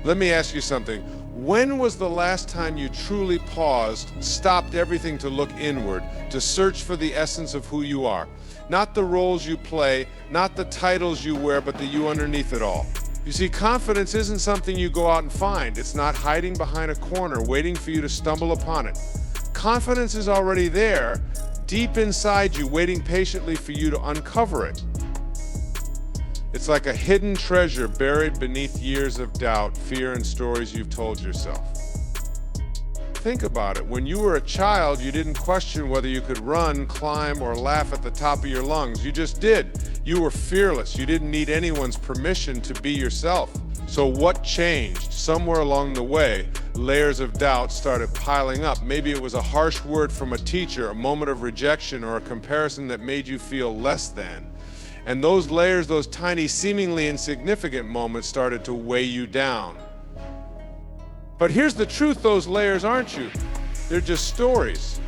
Let me ask you something. When was the last time you truly paused, stopped everything to look inward, to search for the essence of who you are? Not the roles you play, not the titles you wear, but the you underneath it all. You see, confidence isn't something you go out and find. It's not hiding behind a corner, waiting for you to stumble upon it. Confidence is already there, deep inside you, waiting patiently for you to uncover it. It's like a hidden treasure buried beneath years of doubt, fear, and stories you've told yourself. Think about it. When you were a child, you didn't question whether you could run, climb, or laugh at the top of your lungs. You just did. You were fearless. You didn't need anyone's permission to be yourself. So what changed? Somewhere along the way, layers of doubt started piling up. Maybe it was a harsh word from a teacher, a moment of rejection, or a comparison that made you feel less than. And those layers, those tiny, seemingly insignificant moments started to weigh you down. But here's the truth, those layers aren't you. They're just stories.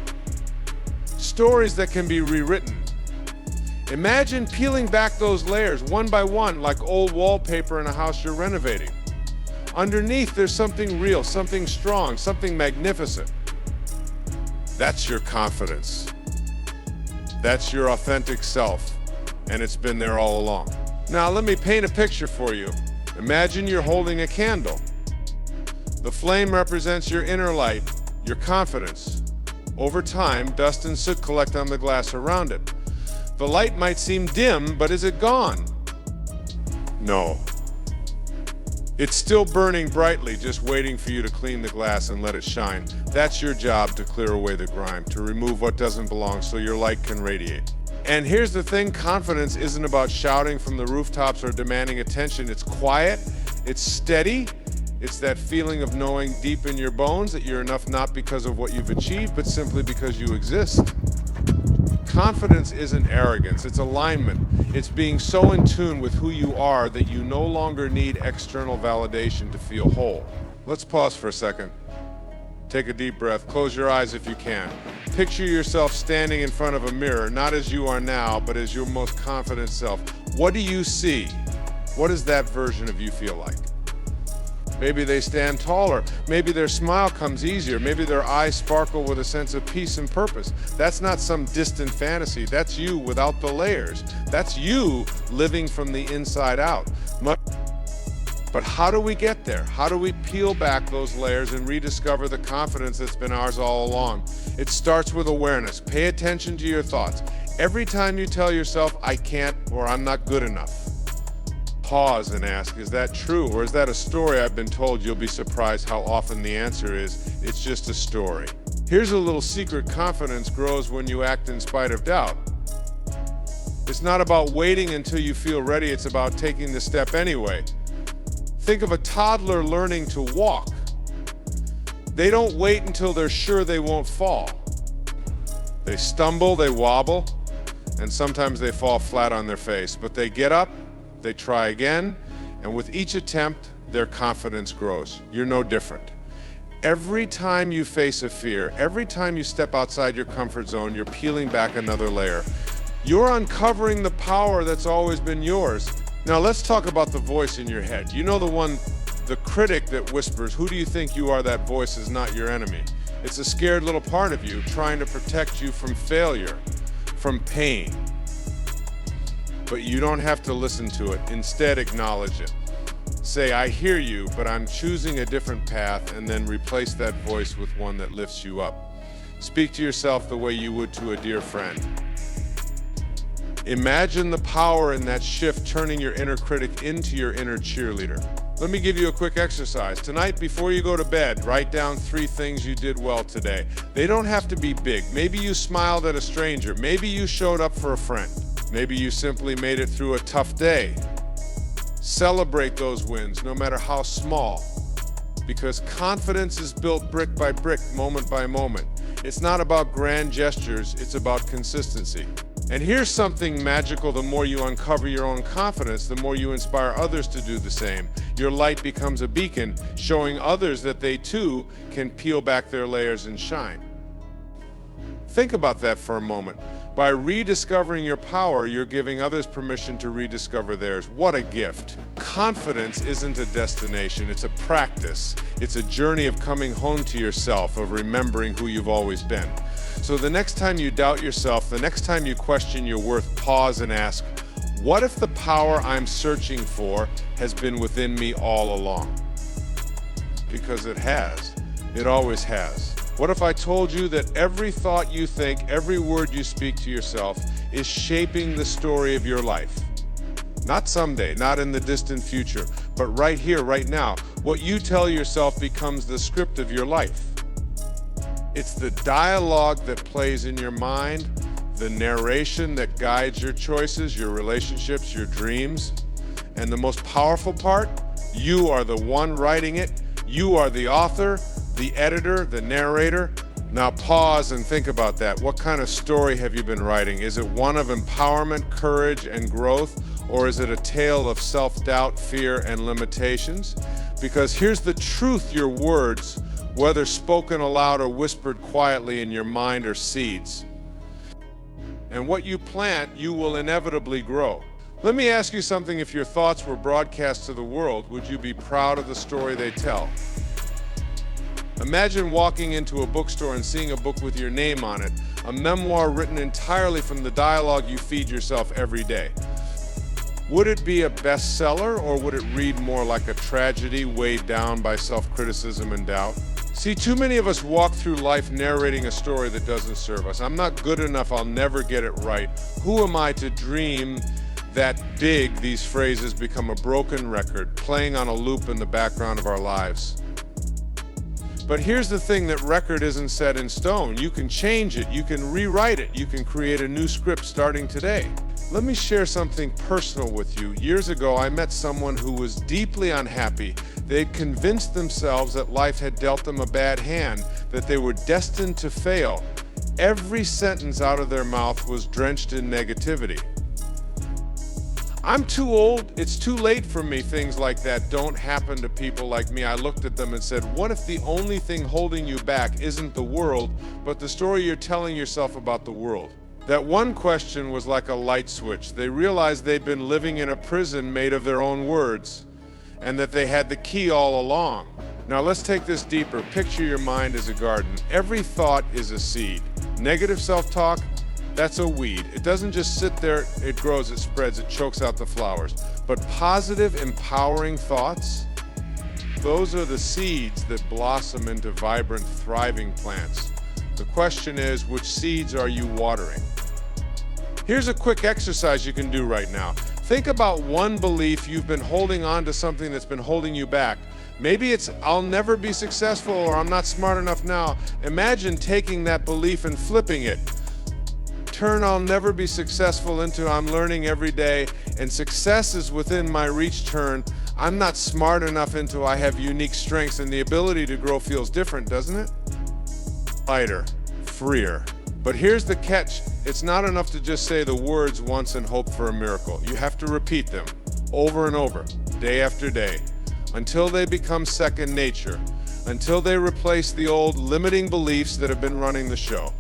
Stories that can be rewritten. Imagine peeling back those layers one by one like old wallpaper in a house you're renovating. Underneath, there's something real, something strong, something magnificent. That's your confidence. That's your authentic self. And it's been there all along. Now let me paint a picture for you. Imagine you're holding a candle. The flame represents your inner light, your confidence. Over time, dust and soot collect on the glass around it. The light might seem dim, but is it gone? No. It's still burning brightly, just waiting for you to clean the glass and let it shine. That's your job, to clear away the grime, to remove what doesn't belong so your light can radiate. And here's the thing, confidence isn't about shouting from the rooftops or demanding attention. It's quiet, it's steady, it's that feeling of knowing deep in your bones that you're enough not because of what you've achieved, but simply because you exist. Confidence isn't arrogance, it's alignment. It's being so in tune with who you are that you no longer need external validation to feel whole. Let's pause for a second. Take a deep breath, close your eyes if you can. Picture yourself standing in front of a mirror, not as you are now, but as your most confident self. What do you see? What does that version of you feel like? Maybe they stand taller. Maybe their smile comes easier. Maybe their eyes sparkle with a sense of peace and purpose. That's not some distant fantasy. That's you without the layers. That's you living from the inside out. But how do we get there? How do we peel back those layers and rediscover the confidence that's been ours all along? It starts with awareness. Pay attention to your thoughts. Every time you tell yourself, I can't, or I'm not good enough, pause and ask, is that true? Or is that a story I've been told? You'll be surprised how often the answer is, it's just a story. Here's a little secret: confidence grows when you act in spite of doubt. It's not about waiting until you feel ready, it's about taking the step anyway. Think of a toddler learning to walk. They don't wait until they're sure they won't fall. They stumble, they wobble, and sometimes they fall flat on their face. But they get up, they try again, and with each attempt, their confidence grows. You're no different. Every time you face a fear, every time you step outside your comfort zone, you're peeling back another layer. You're uncovering the power that's always been yours. Now let's talk about the voice in your head. You know, the one, the critic that whispers, who do you think you are? That voice is not your enemy. It's a scared little part of you trying to protect you from failure, from pain. But you don't have to listen to it. Instead, acknowledge it. Say, I hear you, but I'm choosing a different path, and then replace that voice with one that lifts you up. Speak to yourself the way you would to a dear friend. Imagine the power in that shift, turning your inner critic into your inner cheerleader. Let me give you a quick exercise. Tonight, before you go to bed, write down 3 things you did well today. They don't have to be big. Maybe you smiled at a stranger. Maybe you showed up for a friend. Maybe you simply made it through a tough day. Celebrate those wins, no matter how small, because confidence is built brick by brick, moment by moment. It's not about grand gestures, it's about consistency. And here's something magical: the more you uncover your own confidence, the more you inspire others to do the same. Your light becomes a beacon, showing others that they too can peel back their layers and shine. Think about that for a moment. By rediscovering your power, you're giving others permission to rediscover theirs. What a gift. Confidence isn't a destination, it's a practice. It's a journey of coming home to yourself, of remembering who you've always been. So the next time you doubt yourself, the next time you question your worth, pause and ask, what if the power I'm searching for has been within me all along? Because it has. It always has. What if I told you that every thought you think, every word you speak to yourself is shaping the story of your life? Not someday, not in the distant future, but right here, right now. What you tell yourself becomes the script of your life. It's the dialogue that plays in your mind, the narration that guides your choices, your relationships, your dreams. And the most powerful part, you are the one writing it. You are the author, the editor, the narrator. Now pause and think about that. What kind of story have you been writing? Is it one of empowerment, courage, and growth? Or is it a tale of self-doubt, fear, and limitations? Because here's the truth, your words, whether spoken aloud or whispered quietly in your mind, are seeds. And what you plant, you will inevitably grow. Let me ask you something. If your thoughts were broadcast to the world, would you be proud of the story they tell? Imagine walking into a bookstore and seeing a book with your name on it, a memoir written entirely from the dialogue you feed yourself every day. Would it be a bestseller, or would it read more like a tragedy weighed down by self-criticism and doubt? See, too many of us walk through life narrating a story that doesn't serve us. I'm not good enough, I'll never get it right. Who am I to dream that big? These phrases become a broken record, playing on a loop in the background of our lives. But here's the thing, that record isn't set in stone. You can change it, you can rewrite it, you can create a new script starting today. Let me share something personal with you. Years ago, I met someone who was deeply unhappy. They'd convinced themselves that life had dealt them a bad hand, that they were destined to fail. Every sentence out of their mouth was drenched in negativity. I'm too old, it's too late for me. Things like that don't happen to people like me. I looked at them and said, what if the only thing holding you back isn't the world, but the story you're telling yourself about the world? That one question was like a light switch. They realized they'd been living in a prison made of their own words, and that they had the key all along. Now let's take this deeper. Picture your mind as a garden. Every thought is a seed. Negative self-talk, that's a weed. It doesn't just sit there, it grows, it spreads, it chokes out the flowers. But positive, empowering thoughts, those are the seeds that blossom into vibrant, thriving plants. The question is, which seeds are you watering? Here's a quick exercise you can do right now. Think about one belief you've been holding on to, something that's been holding you back. Maybe it's, I'll never be successful, or I'm not smart enough now. Imagine taking that belief and flipping it. Turn I'll never be successful into I'm learning every day, and success is within my reach. Turn I'm not smart enough into I have unique strengths, and the ability to grow feels different, doesn't it? Lighter, freer. But here's the catch. It's not enough to just say the words once and hope for a miracle. You have to repeat them over and over, day after day, until they become second nature, until they replace the old limiting beliefs that have been running the show.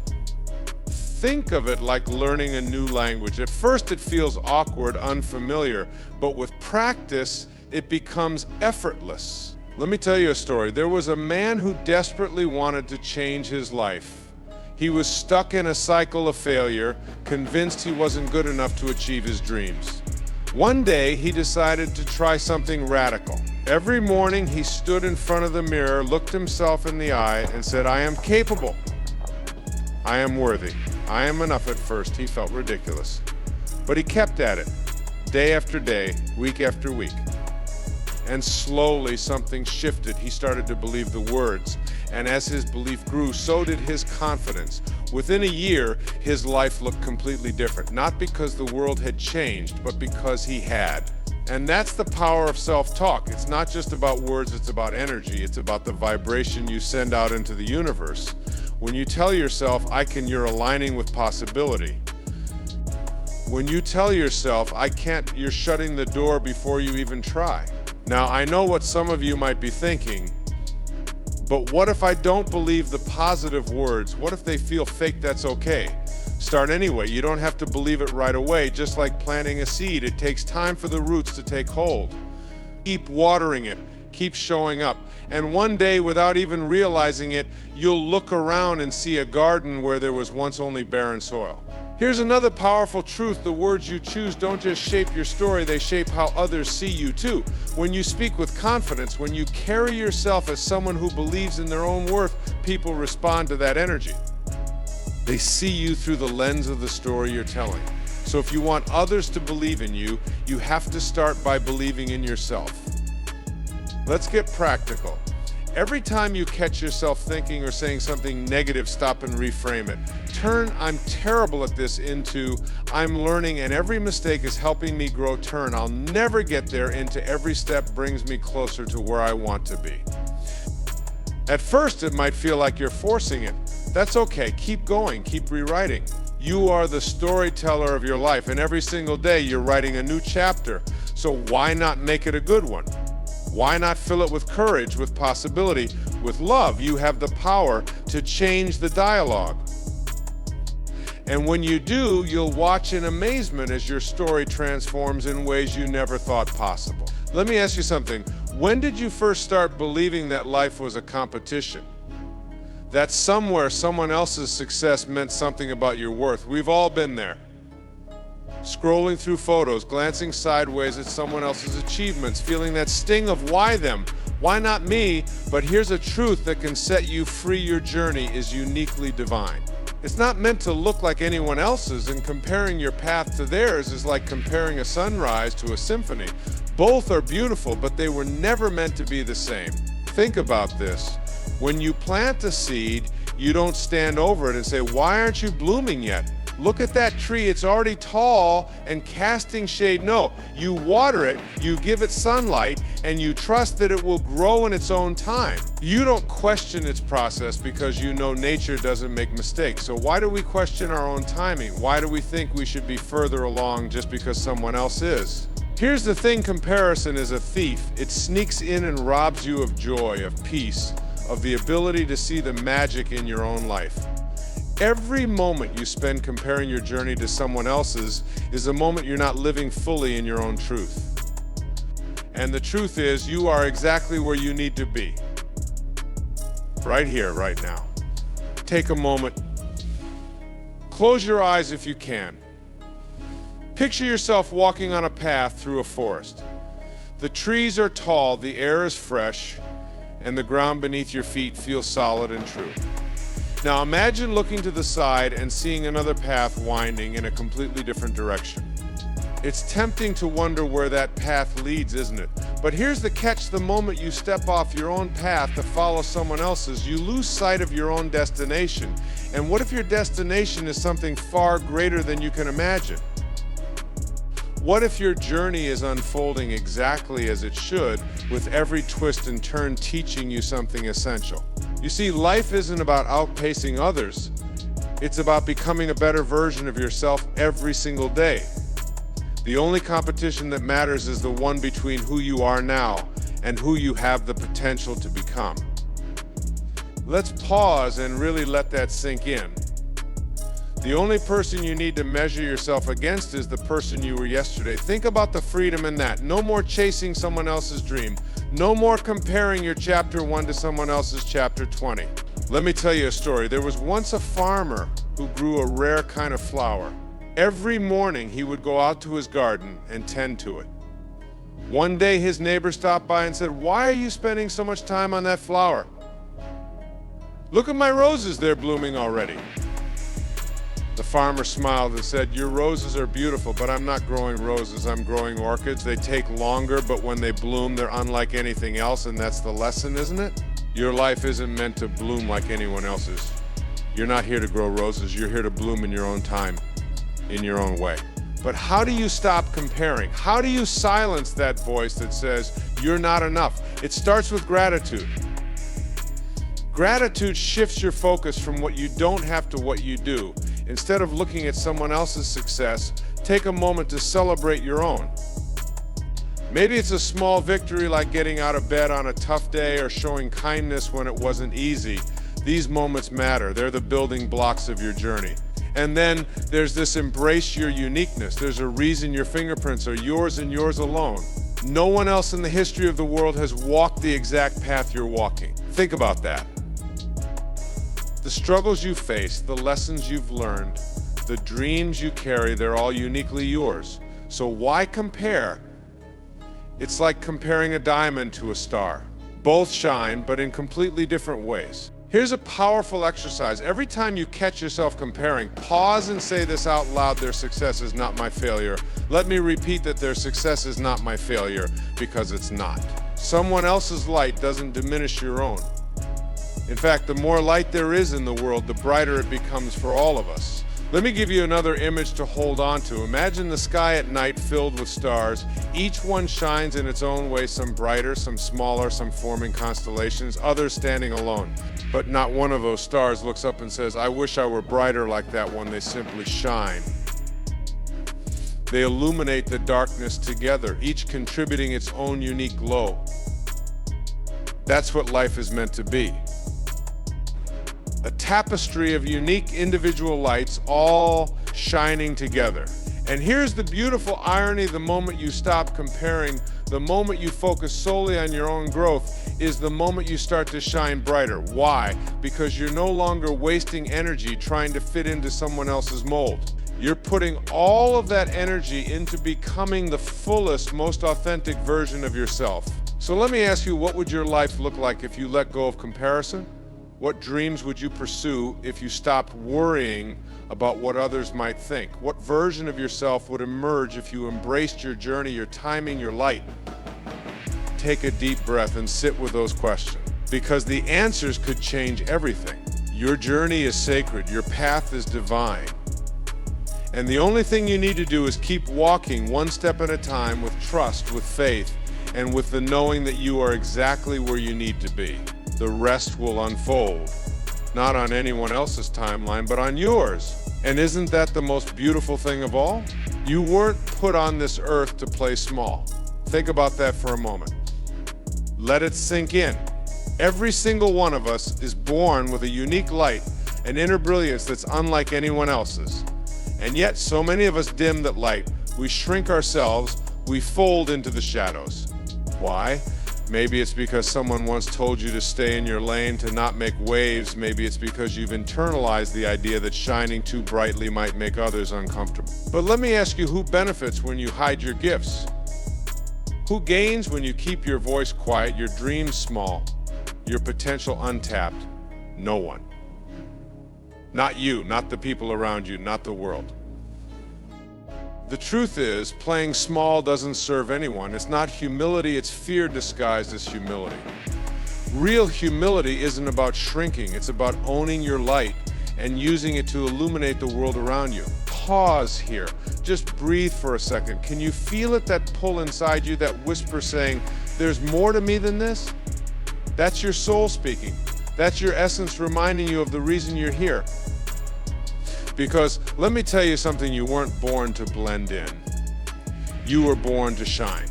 Think of it like learning a new language. At first it feels awkward, unfamiliar, but with practice it becomes effortless. Let me tell you a story. There was a man who desperately wanted to change his life. He was stuck in a cycle of failure, convinced he wasn't good enough to achieve his dreams. One day he decided to try something radical. Every morning he stood in front of the mirror, looked himself in the eye, and said, I am capable. I am worthy. I am enough. At first, he felt ridiculous. But he kept at it, day after day, week after week. And slowly something shifted. He started to believe the words. And as his belief grew, so did his confidence. Within a year, his life looked completely different. Not because the world had changed, but because he had. And that's the power of self-talk. It's not just about words, it's about energy. It's about the vibration you send out into the universe. When you tell yourself, I can, you're aligning with possibility. When you tell yourself, I can't, you're shutting the door before you even try. Now, I know what some of you might be thinking, but what if I don't believe the positive words? What if they feel fake? That's okay. Start anyway. You don't have to believe it right away. Just like planting a seed, it takes time for the roots to take hold. Keep watering it. Keep showing up. And one day, without even realizing it, you'll look around and see a garden where there was once only barren soil. Here's another powerful truth. The words you choose don't just shape your story, they shape how others see you too. When you speak with confidence, when you carry yourself as someone who believes in their own worth, people respond to that energy. They see you through the lens of the story you're telling. So if you want others to believe in you, you have to start by believing in yourself. Let's get practical. Every time you catch yourself thinking or saying something negative, stop and reframe it. Turn "I'm terrible at this" into "I'm learning and every mistake is helping me grow." Turn "I'll never get there" into "every step brings me closer to where I want to be." At first, it might feel like you're forcing it. That's okay. Keep going. Keep rewriting. You are the storyteller of your life, and every single day you're writing a new chapter. So why not make it a good one? Why not fill it with courage, with possibility, with love? You have the power to change the dialogue. And when you do, you'll watch in amazement as your story transforms in ways you never thought possible. Let me ask you something. When did you first start believing that life was a competition? That somewhere someone else's success meant something about your worth? We've all been there. Scrolling through photos, glancing sideways at someone else's achievements, feeling that sting of why them? Why not me? But here's a truth that can set you free. Your journey is uniquely divine. It's not meant to look like anyone else's, and comparing your path to theirs is like comparing a sunrise to a symphony. Both are beautiful, but they were never meant to be the same. Think about this. When you plant a seed, you don't stand over it and say, "Why aren't you blooming yet? Look at that tree, it's already tall and casting shade." No, you water it, you give it sunlight, and you trust that it will grow in its own time. You don't question its process because you know nature doesn't make mistakes. So why do we question our own timing? Why do we think we should be further along just because someone else is? Here's the thing, comparison is a thief. It sneaks in and robs you of joy, of peace, of the ability to see the magic in your own life. Every moment you spend comparing your journey to someone else's is a moment you're not living fully in your own truth. And the truth is, you are exactly where you need to be. Right here, right now. Take a moment. Close your eyes if you can. Picture yourself walking on a path through a forest. The trees are tall, the air is fresh, and the ground beneath your feet feels solid and true. Now imagine looking to the side and seeing another path winding in a completely different direction. It's tempting to wonder where that path leads, isn't it? But here's the catch. The moment you step off your own path to follow someone else's, you lose sight of your own destination. And what if your destination is something far greater than you can imagine? What if your journey is unfolding exactly as it should, with every twist and turn teaching you something essential? You see, life isn't about outpacing others. It's about becoming a better version of yourself every single day. The only competition that matters is the one between who you are now and who you have the potential to become. Let's pause and really let that sink in. The only person you need to measure yourself against is the person you were yesterday. Think about the freedom in that. No more chasing someone else's dream. No more comparing your chapter 1 to someone else's chapter 20. Let me tell you a story. There was once a farmer who grew a rare kind of flower. Every morning he would go out to his garden and tend to it. One day his neighbor stopped by and said, "Why are you spending so much time on that flower? Look at my roses, they're blooming already." The farmer smiled and said, "Your roses are beautiful, but I'm not growing roses, I'm growing orchids. They take longer, but when they bloom, they're unlike anything else, and that's the lesson, isn't it? Your life isn't meant to bloom like anyone else's. You're not here to grow roses, you're here to bloom in your own time, in your own way." But how do you stop comparing? How do you silence that voice that says, "You're not enough"? It starts with gratitude. Gratitude shifts your focus from what you don't have to what you do. Instead of looking at someone else's success, take a moment to celebrate your own. Maybe it's a small victory like getting out of bed on a tough day or showing kindness when it wasn't easy. These moments matter. They're the building blocks of your journey. And then there's this embrace your uniqueness. There's a reason your fingerprints are yours and yours alone. No one else in the history of the world has walked the exact path you're walking. Think about that. The struggles you face, the lessons you've learned, the dreams you carry, they're all uniquely yours. So why compare? It's like comparing a diamond to a star. Both shine, but in completely different ways. Here's a powerful exercise. Every time you catch yourself comparing, pause and say this out loud: their success is not my failure. Let me repeat that their success is not my failure, because it's not. Someone else's light doesn't diminish your own. In fact, the more light there is in the world, the brighter it becomes for all of us. Let me give you another image to hold on to. Imagine the sky at night filled with stars. Each one shines in its own way, some brighter, some smaller, some forming constellations, others standing alone. But not one of those stars looks up and says, I wish I were brighter like that one. They simply shine. They illuminate the darkness together, each contributing its own unique glow. That's what life is meant to be. A tapestry of unique individual lights all shining together. And here's the beautiful irony: the moment you stop comparing, the moment you focus solely on your own growth, is the moment you start to shine brighter. Why? Because you're no longer wasting energy trying to fit into someone else's mold. You're putting all of that energy into becoming the fullest, most authentic version of yourself. So let me ask you, what would your life look like if you let go of comparison? What dreams would you pursue if you stopped worrying about what others might think? What version of yourself would emerge if you embraced your journey, your timing, your light? Take a deep breath and sit with those questions, because the answers could change everything. Your journey is sacred. Your path is divine. And the only thing you need to do is keep walking one step at a time, with trust, with faith, and with the knowing that you are exactly where you need to be. The rest will unfold, not on anyone else's timeline, but on yours. And isn't that the most beautiful thing of all? You weren't put on this earth to play small. Think about that for a moment. Let it sink in. Every single one of us is born with a unique light, an inner brilliance that's unlike anyone else's. And yet, so many of us dim that light. We shrink ourselves, we fold into the shadows. Why? Maybe it's because someone once told you to stay in your lane, to not make waves. Maybe it's because you've internalized the idea that shining too brightly might make others uncomfortable. But let me ask you, who benefits when you hide your gifts? Who gains when you keep your voice quiet, your dreams small, your potential untapped? No one. Not you, not the people around you, not the world. The truth is, playing small doesn't serve anyone. It's not humility, it's fear disguised as humility. Real humility isn't about shrinking, it's about owning your light and using it to illuminate the world around you. Pause here. Just breathe for a second. Can you feel it, that pull inside you, that whisper saying, there's more to me than this? That's your soul speaking. That's your essence reminding you of the reason you're here. Because let me tell you something, you weren't born to blend in. You were born to shine.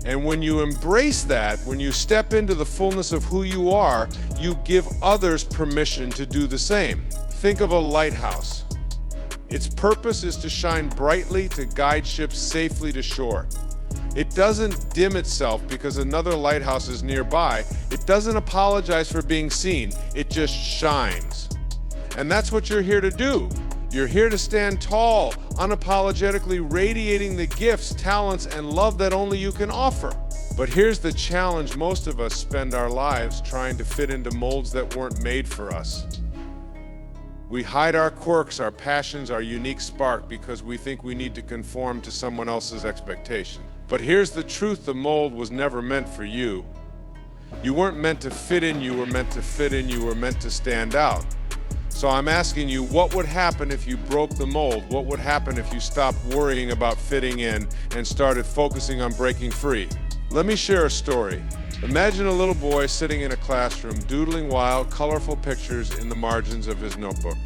And when you embrace that, when you step into the fullness of who you are, you give others permission to do the same. Think of a lighthouse. Its purpose is to shine brightly, to guide ships safely to shore. It doesn't dim itself because another lighthouse is nearby. It doesn't apologize for being seen. It just shines. And that's what you're here to do. You're here to stand tall, unapologetically radiating the gifts, talents, and love that only you can offer. But here's the challenge: most of us spend our lives trying to fit into molds that weren't made for us. We hide our quirks, our passions, our unique spark because we think we need to conform to someone else's expectation. But here's the truth: the mold was never meant for you. You weren't meant to fit in, you were meant to fit in, you were meant to stand out. So I'm asking you, what would happen if you broke the mold? What would happen if you stopped worrying about fitting in and started focusing on breaking free? Let me share a story. Imagine a little boy sitting in a classroom, doodling wild, colorful pictures in the margins of his notebook.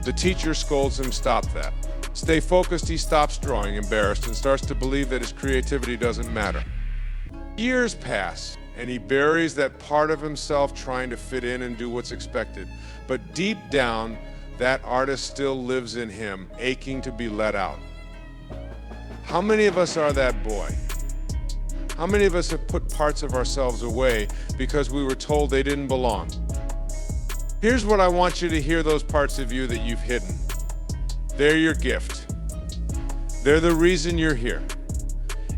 The teacher scolds him, "Stop that." Stay focused, he stops drawing, embarrassed, and starts to believe that his creativity doesn't matter. Years pass, and he buries that part of himself trying to fit in and do what's expected. But deep down, that artist still lives in him, aching to be let out. How many of us are that boy? How many of us have put parts of ourselves away because we were told they didn't belong? Here's what I want you to hear, those parts of you that you've hidden. They're your gift. They're the reason you're here.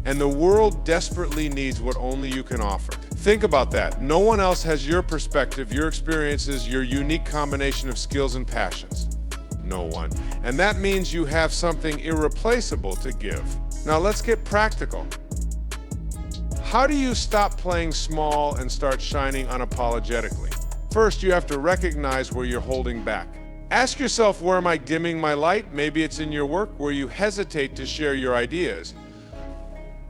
And the world desperately needs what only you can offer. Think about that. No one else has your perspective, your experiences, your unique combination of skills and passions. No one. And that means you have something irreplaceable to give. Now let's get practical. How do you stop playing small and start shining unapologetically? First, you have to recognize where you're holding back. Ask yourself, where am I dimming my light? Maybe it's in your work where you hesitate to share your ideas.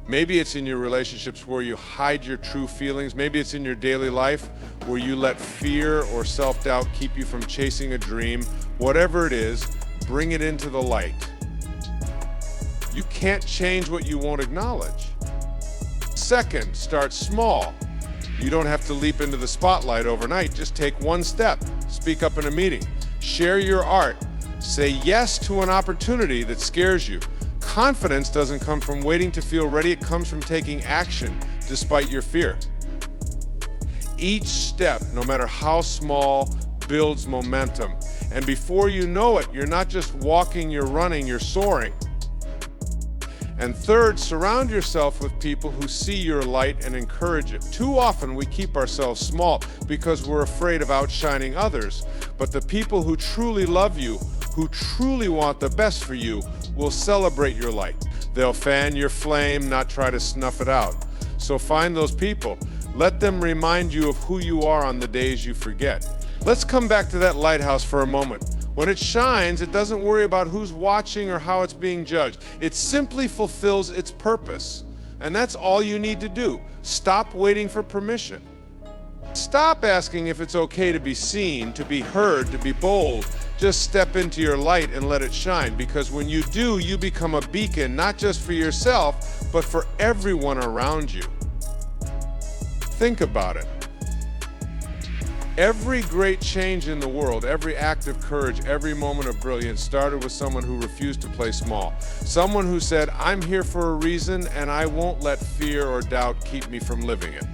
Maybe it's in your relationships where you hide your true feelings. Maybe it's in your daily life where you let fear or self-doubt keep you from chasing a dream. Whatever it is, bring it into the light. You can't change what you won't acknowledge. Second, start small. You don't have to leap into the spotlight overnight. Just take one step. Speak up in a meeting. Share your art. Say yes to an opportunity that scares you. Confidence doesn't come from waiting to feel ready. It comes from taking action despite your fear. Each step, no matter how small, builds momentum. And before you know it, you're not just walking, you're running, you're soaring. And third, surround yourself with people who see your light and encourage it. Too often we keep ourselves small because we're afraid of outshining others. But the people who truly love you, who truly want the best for you, will celebrate your light. They'll fan your flame, not try to snuff it out. So find those people. Let them remind you of who you are on the days you forget. Let's come back to that lighthouse for a moment. When it shines, it doesn't worry about who's watching or how it's being judged. It simply fulfills its purpose. And that's all you need to do. Stop waiting for permission. Stop asking if it's okay to be seen, to be heard, to be bold. Just step into your light and let it shine, because when you do, you become a beacon, not just for yourself, but for everyone around you. Think about it. Every great change in the world, every act of courage, every moment of brilliance started with someone who refused to play small. Someone who said, I'm here for a reason and I won't let fear or doubt keep me from living it.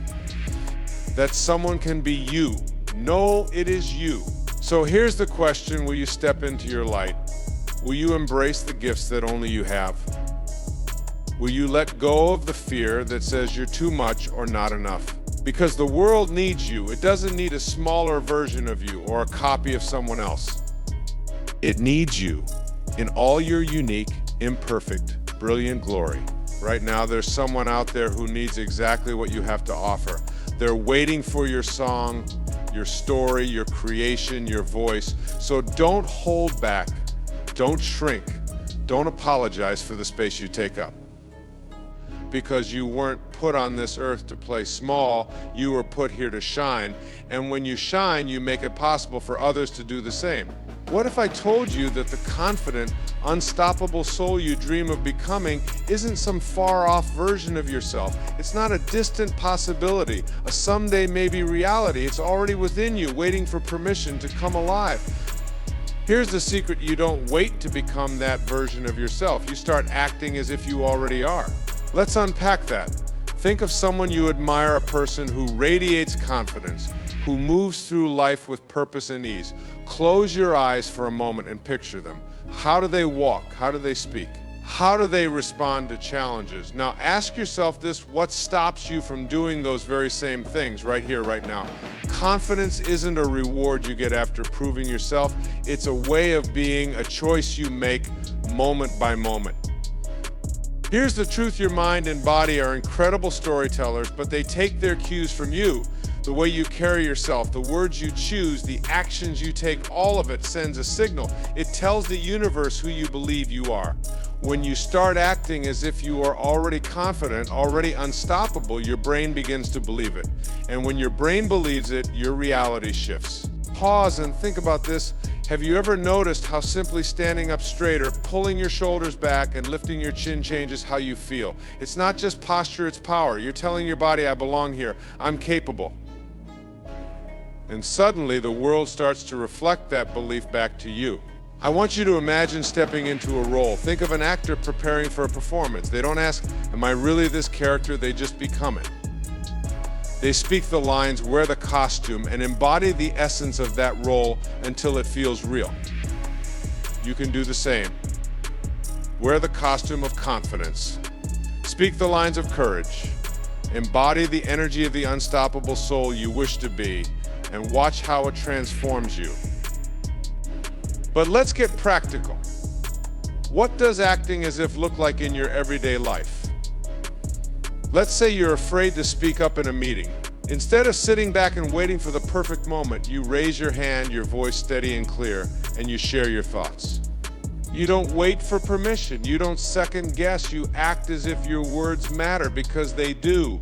That someone can be you. Know it is you. So here's the question, will you step into your light? Will you embrace the gifts that only you have? Will you let go of the fear that says you're too much or not enough? Because the world needs you. It doesn't need a smaller version of you or a copy of someone else. It needs you in all your unique, imperfect, brilliant glory. Right now, there's someone out there who needs exactly what you have to offer. They're waiting for your song, your story, your creation, your voice. So don't hold back. Don't shrink. Don't apologize for the space you take up. Because you weren't put on this earth to play small, you were put here to shine. And when you shine, you make it possible for others to do the same. What if I told you that the confident, unstoppable soul you dream of becoming isn't some far-off version of yourself? It's not a distant possibility, a someday maybe reality. It's already within you, waiting for permission to come alive. Here's the secret: you don't wait to become that version of yourself. You start acting as if you already are. Let's unpack that. Think of someone you admire, a person who radiates confidence, who moves through life with purpose and ease. Close your eyes for a moment and picture them. How do they walk? How do they speak? How do they respond to challenges? Now ask yourself this: what stops you from doing those very same things right here, right now? Confidence isn't a reward you get after proving yourself. It's a way of being, a choice you make moment by moment. Here's the truth: your mind and body are incredible storytellers, but they take their cues from you. The way you carry yourself, the words you choose, the actions you take, all of it sends a signal. It tells the universe who you believe you are. When you start acting as if you are already confident, already unstoppable, your brain begins to believe it. And when your brain believes it, your reality shifts. Pause and think about this. Have you ever noticed how simply standing up straighter, pulling your shoulders back, and lifting your chin changes how you feel? It's not just posture, it's power. You're telling your body, I belong here, I'm capable. And suddenly the world starts to reflect that belief back to you. I want you to imagine stepping into a role. Think of an actor preparing for a performance. They don't ask, am I really this character? They just become it. They speak the lines, wear the costume, and embody the essence of that role until it feels real. You can do the same. Wear the costume of confidence. Speak the lines of courage. Embody the energy of the unstoppable soul you wish to be, and watch how it transforms you. But let's get practical. What does acting as if look like in your everyday life? Let's say you're afraid to speak up in a meeting. Instead of sitting back and waiting for the perfect moment, you raise your hand, your voice steady and clear, and you share your thoughts. You don't wait for permission. You don't second guess. You act as if your words matter, because they do.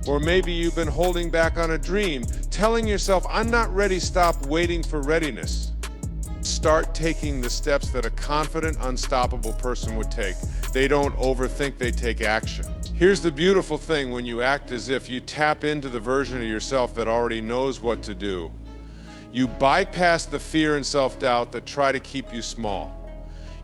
Or maybe you've been holding back on a dream, telling yourself, I'm not ready. Stop waiting for readiness. Start taking the steps that a confident, unstoppable person would take. They don't overthink, they take action. Here's the beautiful thing: when you act as if, you tap into the version of yourself that already knows what to do. You bypass the fear and self-doubt that try to keep you small.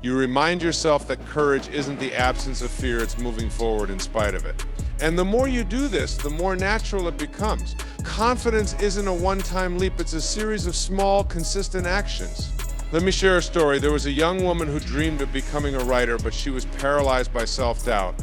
You remind yourself that courage isn't the absence of fear, it's moving forward in spite of it. And the more you do this, the more natural it becomes. Confidence isn't a one-time leap, it's a series of small, consistent actions. Let me share a story. There was a young woman who dreamed of becoming a writer, but she was paralyzed by self-doubt.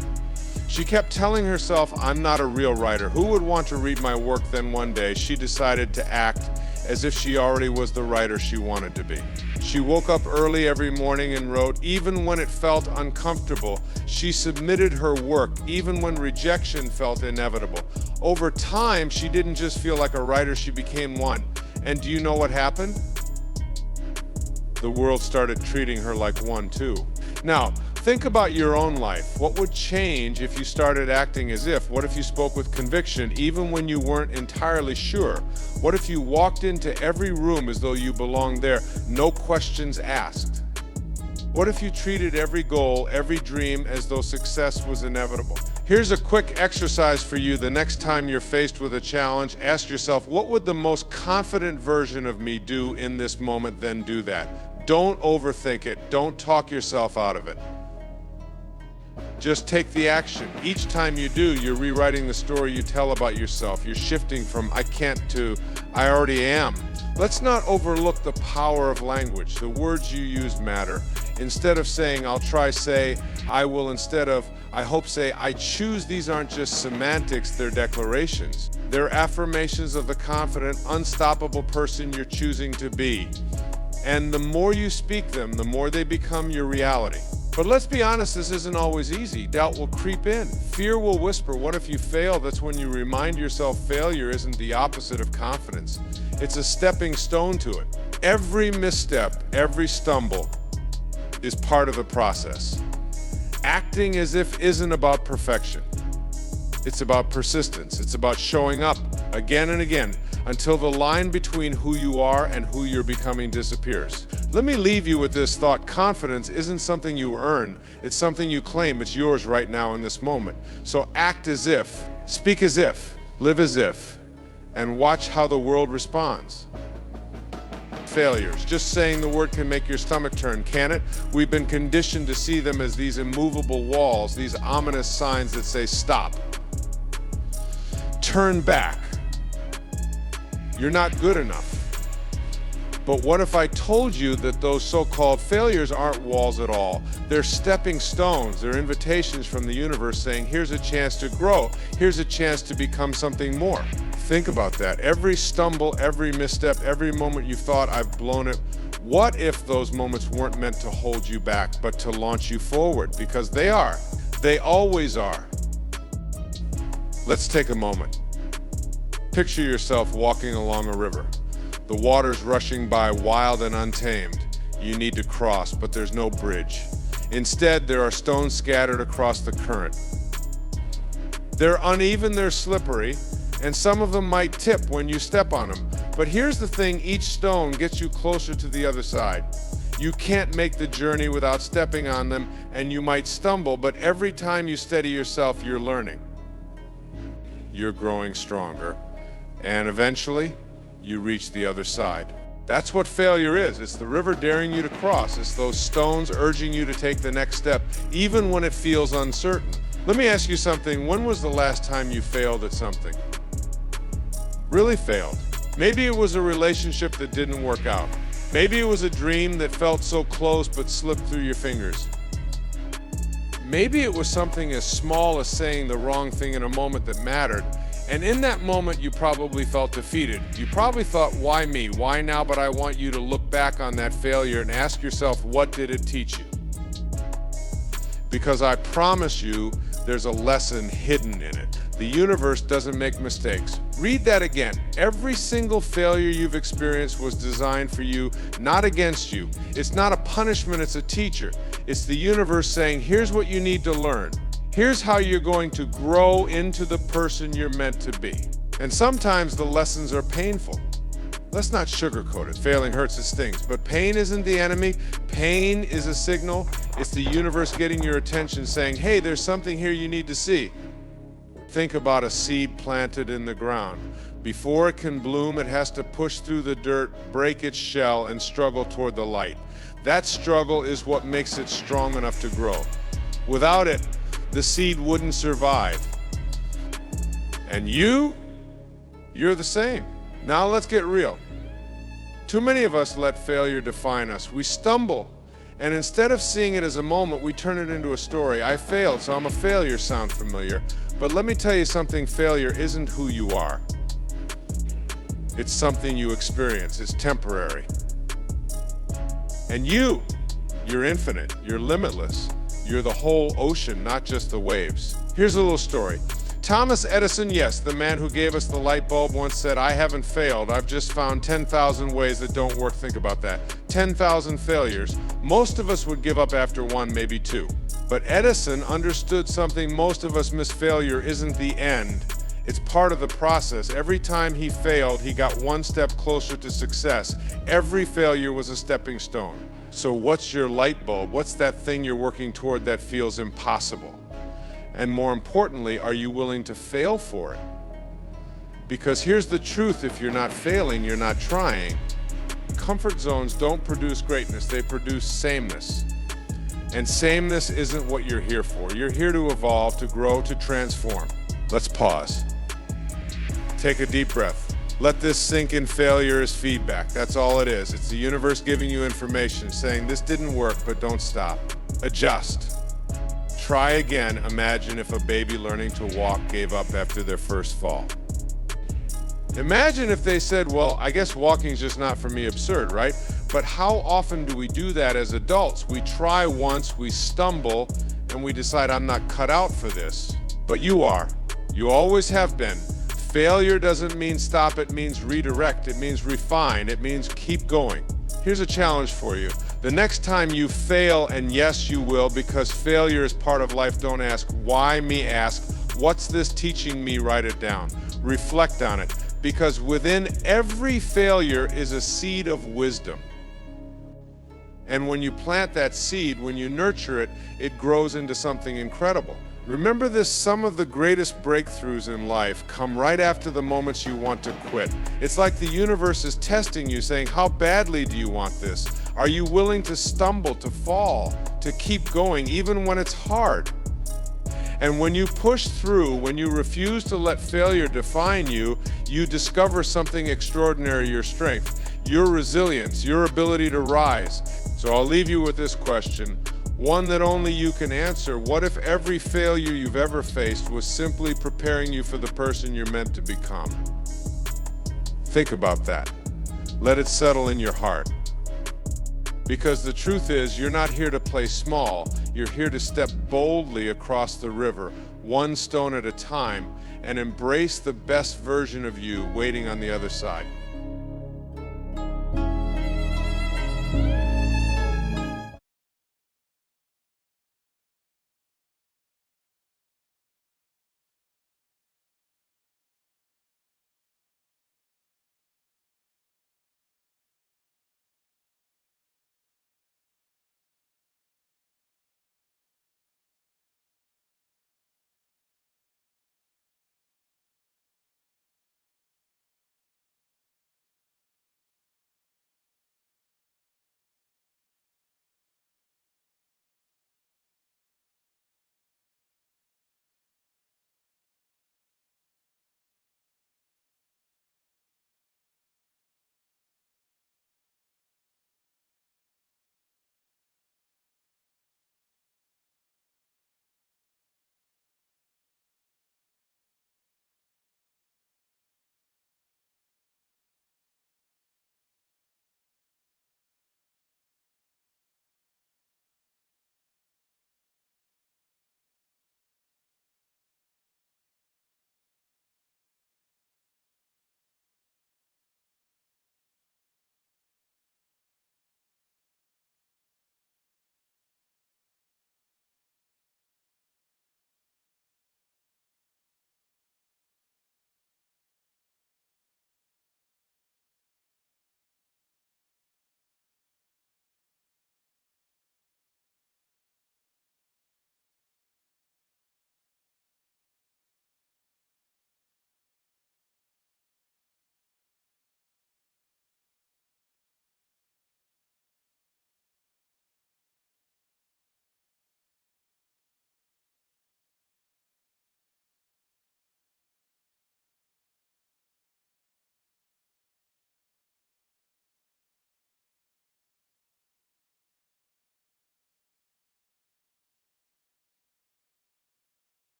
She kept telling herself, I'm not a real writer. Who would want to read my work? Then one day, she decided to act as if she already was the writer she wanted to be. She woke up early every morning and wrote. Even when it felt uncomfortable, she submitted her work, even when rejection felt inevitable. Over time, she didn't just feel like a writer, she became one. And do you know what happened? The world started treating her like one too. Now, think about your own life. What would change if you started acting as if? What if you spoke with conviction even when you weren't entirely sure? What if you walked into every room as though you belonged there, no questions asked? What if you treated every goal, every dream as though success was inevitable? Here's a quick exercise for you. The next time you're faced with a challenge, ask yourself, what would the most confident version of me do in this moment? Then do that. Don't overthink it. Don't talk yourself out of it. Just take the action. Each time you do, you're rewriting the story you tell about yourself. You're shifting from I can't to I already am. Let's not overlook the power of language. The words you use matter. Instead of saying I'll try, say I will. Instead of I hope, say I choose. These aren't just semantics, they're declarations. They're affirmations of the confident, unstoppable person you're choosing to be. And the more you speak them, the more they become your reality. But let's be honest, this isn't always easy. Doubt will creep in. Fear will whisper, what if you fail? That's when you remind yourself failure isn't the opposite of confidence. It's a stepping stone to it. Every misstep, every stumble is part of the process. Acting as if isn't about perfection. It's about persistence. It's about showing up again and again until the line between who you are and who you're becoming disappears. Let me leave you with this thought. Confidence isn't something you earn. It's something you claim. It's yours right now in this moment. So act as if, speak as if, live as if, and watch how the world responds. Failures. Just saying the word can make your stomach turn, can it? We've been conditioned to see them as these immovable walls, these ominous signs that say stop. Turn back. You're not good enough. But what if I told you that those so-called failures aren't walls at all? They're stepping stones. They're invitations from the universe saying, here's a chance to grow. Here's a chance to become something more. Think about that. Every stumble, every misstep, every moment you thought I've blown it. What if those moments weren't meant to hold you back, but to launch you forward? Because they are. They always are. Let's take a moment. Picture yourself walking along a river. The water's rushing by wild and untamed. You need to cross, but there's no bridge. Instead, there are stones scattered across the current. They're uneven, they're slippery, and some of them might tip when you step on them. But here's the thing, each stone gets you closer to the other side. You can't make the journey without stepping on them, and you might stumble, but every time you steady yourself, you're learning. You're growing stronger, and eventually, you reach the other side. That's what failure is. It's the river daring you to cross. It's those stones urging you to take the next step, even when it feels uncertain. Let me ask you something. When was the last time you failed at something? Really failed? Maybe it was a relationship that didn't work out. Maybe it was a dream that felt so close but slipped through your fingers. Maybe it was something as small as saying the wrong thing in a moment that mattered. And in that moment, you probably felt defeated. You probably thought, why me? Why now? But I want you to look back on that failure and ask yourself, what did it teach you? Because I promise you, there's a lesson hidden in it. The universe doesn't make mistakes. Read that again. Every single failure you've experienced was designed for you, not against you. It's not a punishment, it's a teacher. It's the universe saying, here's what you need to learn. Here's how you're going to grow into the person you're meant to be. And sometimes the lessons are painful. Let's not sugarcoat it. Failing hurts, it stings. But pain isn't the enemy. Pain is a signal. It's the universe getting your attention saying, hey, there's something here you need to see. Think about a seed planted in the ground. Before it can bloom, it has to push through the dirt, break its shell, and struggle toward the light. That struggle is what makes it strong enough to grow. Without it, the seed wouldn't survive. And you're the same. Now let's get real. Too many of us let failure define us. We stumble, and instead of seeing it as a moment, we turn it into a story. I failed, so I'm a failure. Sound familiar? But let me tell you something, failure isn't who you are. It's something you experience. It's temporary. And you're infinite. You're limitless. You're the whole ocean, not just the waves. Here's a little story. Thomas Edison, yes, the man who gave us the light bulb, once said, I haven't failed. I've just found 10,000 ways that don't work. Think about that. 10,000 failures. Most of us would give up after one, maybe two. But Edison understood something most of us miss. Failure isn't the end. It's part of the process. Every time he failed, he got one step closer to success. Every failure was a stepping stone. So what's your light bulb? What's that thing you're working toward that feels impossible? And more importantly, are you willing to fail for it? Because here's the truth, if you're not failing, you're not trying. Comfort zones don't produce greatness, they produce sameness. And sameness isn't what you're here for. You're here to evolve, to grow, to transform. Let's pause. Take a deep breath. Let this sink in. Failure is feedback. That's all it is. It's the universe giving you information, saying this didn't work, but don't stop. Adjust. Try again. Imagine if a baby learning to walk gave up after their first fall. Imagine if they said, well, I guess walking's just not for me. Absurd, right? But how often do we do that as adults? We try once, we stumble, and we decide I'm not cut out for this. But you are. You always have been. Failure doesn't mean stop, it means redirect, it means refine, it means keep going. Here's a challenge for you. The next time you fail, and yes you will, because failure is part of life, don't ask why me, ask what's this teaching me. Write it down. Reflect on it, because within every failure is a seed of wisdom. And when you plant that seed, when you nurture it, it grows into something incredible. Remember this, some of the greatest breakthroughs in life come right after the moments you want to quit. It's like the universe is testing you, saying, how badly do you want this? Are you willing to stumble, to fall, to keep going, even when it's hard? And when you push through, when you refuse to let failure define you, you discover something extraordinary, your strength, your resilience, your ability to rise. So I'll leave you with this question. One that only you can answer. What if every failure you've ever faced was simply preparing you for the person you're meant to become? Think about that. Let it settle in your heart. Because the truth is, you're not here to play small. You're here to step boldly across the river, one stone at a time, and embrace the best version of you waiting on the other side.